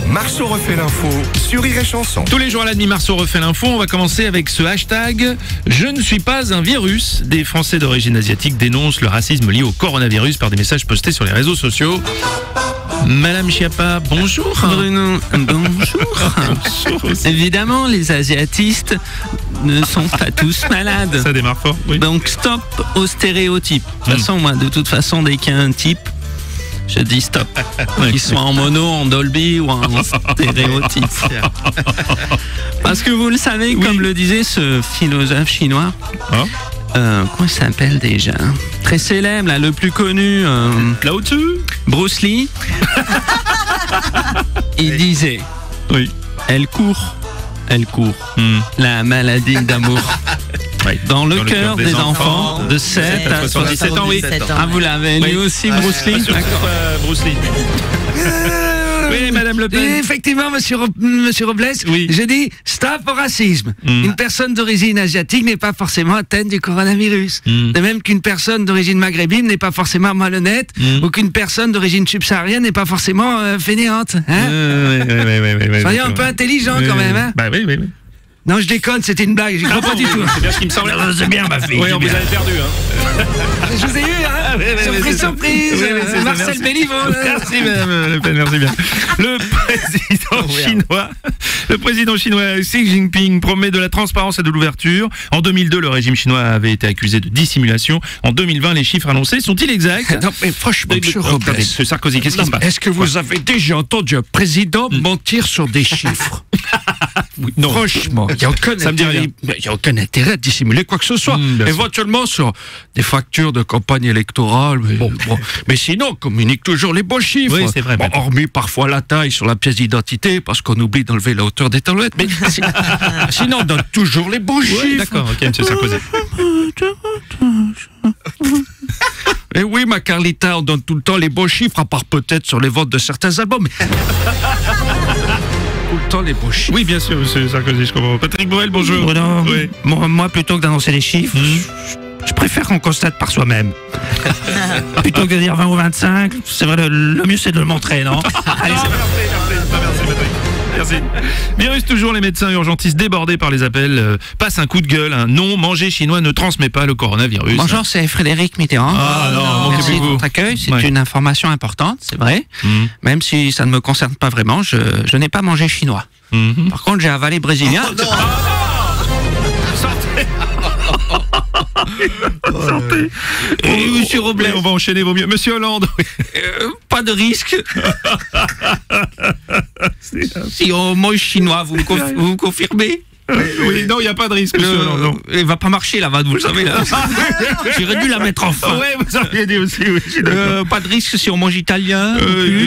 Marceau refait l'info sur Rire et Chanson. Tous les jours à la demi, Marceau refait l'info. On va commencer avec ce hashtag « Je ne suis pas un virus ». Des Français d'origine asiatique dénoncent le racisme lié au coronavirus par des messages postés sur les réseaux sociaux. Madame Schiappa, bonjour. Bruno, bonjour. Bonjour aussi. Évidemment, les asiatistes ne sont pas tous malades. Ça démarre fort, oui. Donc stop aux stéréotypes. De toute façon, moi, dès qu'il y a un type, je dis stop. Qu'il soit en mono, en Dolby ou en stéréotype. Parce que vous le savez, comme le disait ce philosophe chinois, comment il s'appelle déjà? Très célèbre, là, le plus connu, Lao Tzu. Bruce Lee. Il disait, elle court, la maladie d'amour. Dans le cœur des enfants de 7 à 77 ans, oui. Ah, vous l'avez lu aussi, Bruce Lee? D'accord. Bruce Lee. Oui, Madame Le Pen. Effectivement, monsieur Robles, j'ai dit stop au racisme. Une personne d'origine asiatique n'est pas forcément atteinte du coronavirus. De même qu'une personne d'origine maghrébine n'est pas forcément malhonnête, ou qu'une personne d'origine subsaharienne n'est pas forcément fainéante. Soyons un peu intelligents quand même. Hein. Bah oui. Non, je déconne, c'était une blague, j'y crois pas du tout. C'est bien ce qui me semble. C'est bien, ma fille. Oui, on vous avait perdu. Hein. Je vous ai eu, hein. Surprise. Marcel Béliveau. Merci, Madame Le Pen, merci bien. Le président chinois Xi Jinping promet de la transparence et de l'ouverture. En 2002, le régime chinois avait été accusé de dissimulation. En 2020, les chiffres annoncés sont-ils exacts? Non, mais franchement, monsieur Robles, Monsieur Sarkozy, qu'est-ce qui se passe? Est-ce que vous avez déjà entendu un président mentir sur des chiffres? Non. Franchement, il n'y a aucun intérêt à dissimuler quoi que ce soit. Éventuellement sur des factures de campagne électorale. Mais sinon, communique toujours les bons chiffres. Oui, c'est vrai. Hormis parfois la taille sur la pièce d'identité, parce qu'on oublie d'enlever la hauteur des talonnettes. Mais sinon, on donne toujours les bons chiffres. D'accord, ok, monsieur Sarkozy. Et oui, ma Carlita, on donne tout le temps les bons chiffres, à part peut-être sur les ventes de certains albums. Tout le temps les bons chiffres. Oui, bien sûr, monsieur Sarkozy, je comprends. Patrick Borel, bonjour. Bruno, moi, plutôt que d'annoncer les chiffres, je préfère qu'on constate par soi-même. Plutôt que de dire 20 ou 25, c'est vrai, le mieux c'est de le montrer, non? Allez, Merci, Patrick. Merci. Virus toujours, les médecins urgentistes débordés par les appels passent un coup de gueule. Non, manger chinois ne transmet pas le coronavirus. Bonjour, c'est Frédéric Mitterrand. Ah non, merci de votre accueil. C'est une information importante, c'est vrai. Même si ça ne me concerne pas vraiment, je n'ai pas mangé chinois. Par contre, j'ai avalé brésilien. Santé. Et monsieur Robles, on va enchaîner vos mieux. Monsieur Hollande. Pas de risque. Si on mange chinois, vous me confirmez? Oui, non, il n'y a pas de risque, monsieur Hollande. Non. Il va pas marcher la vanne, vous le savez là. J'aurais dû la mettre en fin. Oui, vous aviez dit aussi, oui. Pas de risque si on mange italien,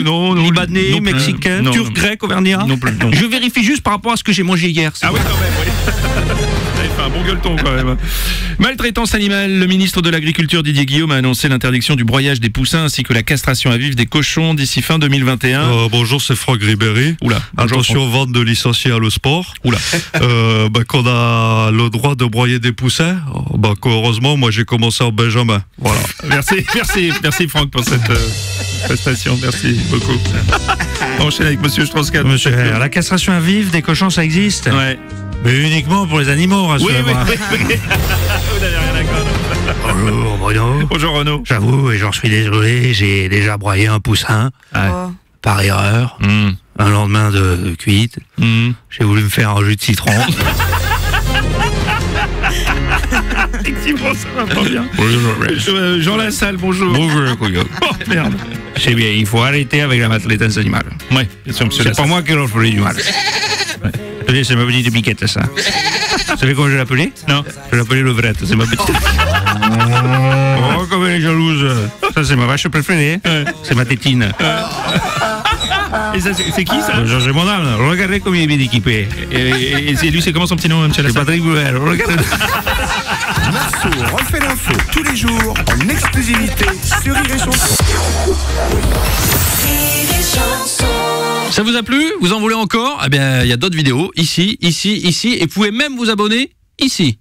non, libanais, non, mexicain, non, turc, grec, auvergnat. Non plus. Non. Je vérifie juste par rapport à ce que j'ai mangé hier. Ah oui, quand même, oui. Vous avez fait un bon gueuleton quand même. Maltraitance animale, le ministre de l'Agriculture Didier Guillaume a annoncé l'interdiction du broyage des poussins ainsi que la castration à vif des cochons d'ici fin 2021. Bonjour, c'est Franck Ribéry. Oula. Attention, vente de licenciés à le sport. Oula. Qu'on a le droit de broyer des poussins. Heureusement, moi j'ai commencé en Benjamin. Voilà. Merci Franck pour cette prestation. Merci beaucoup. On enchaîne avec monsieur Strauss-Kahn. Monsieur, la castration à vif des cochons, ça existe? Ouais. Mais uniquement pour les animaux, rassurez-moi. Oui. Vous n'avez rien à craindre. Bonjour Bruno. Bonjour Renaud. J'avoue, et j'en suis désolé, j'ai déjà broyé un poussin, par erreur, un lendemain de cuite. J'ai voulu me faire un jus de citron. Effectivement, ça va pas bien. Jean Lassalle, bonjour. Bonjour, couillon. Oh, merde. C'est bien, il faut arrêter avec la maltraitance animale. Oui, bien sûr, monsieur C'est Lassalle. pas moi qui leur ferai du mal. C'est ma petite piquette, ça. Vous savez comment je l'appelais? Non. Je l'appelais levrette, c'est ma petite. Oh, comme elle est jalouse. Ça, c'est ma vache préférée. C'est ma tétine. Et ça, c'est qui ça? C'est mon âme. Regardez comme il est bien équipé. Et lui, c'est comment son petit nom, monsieur C'est Lassalle? Patrick Bruel. Regardez. Marceau refait l'info tous les jours en exclusivité sur Rire et Chanson. Ça vous a plu? Vous en voulez encore? Eh bien, il y a d'autres vidéos ici, et vous pouvez même vous abonner ici.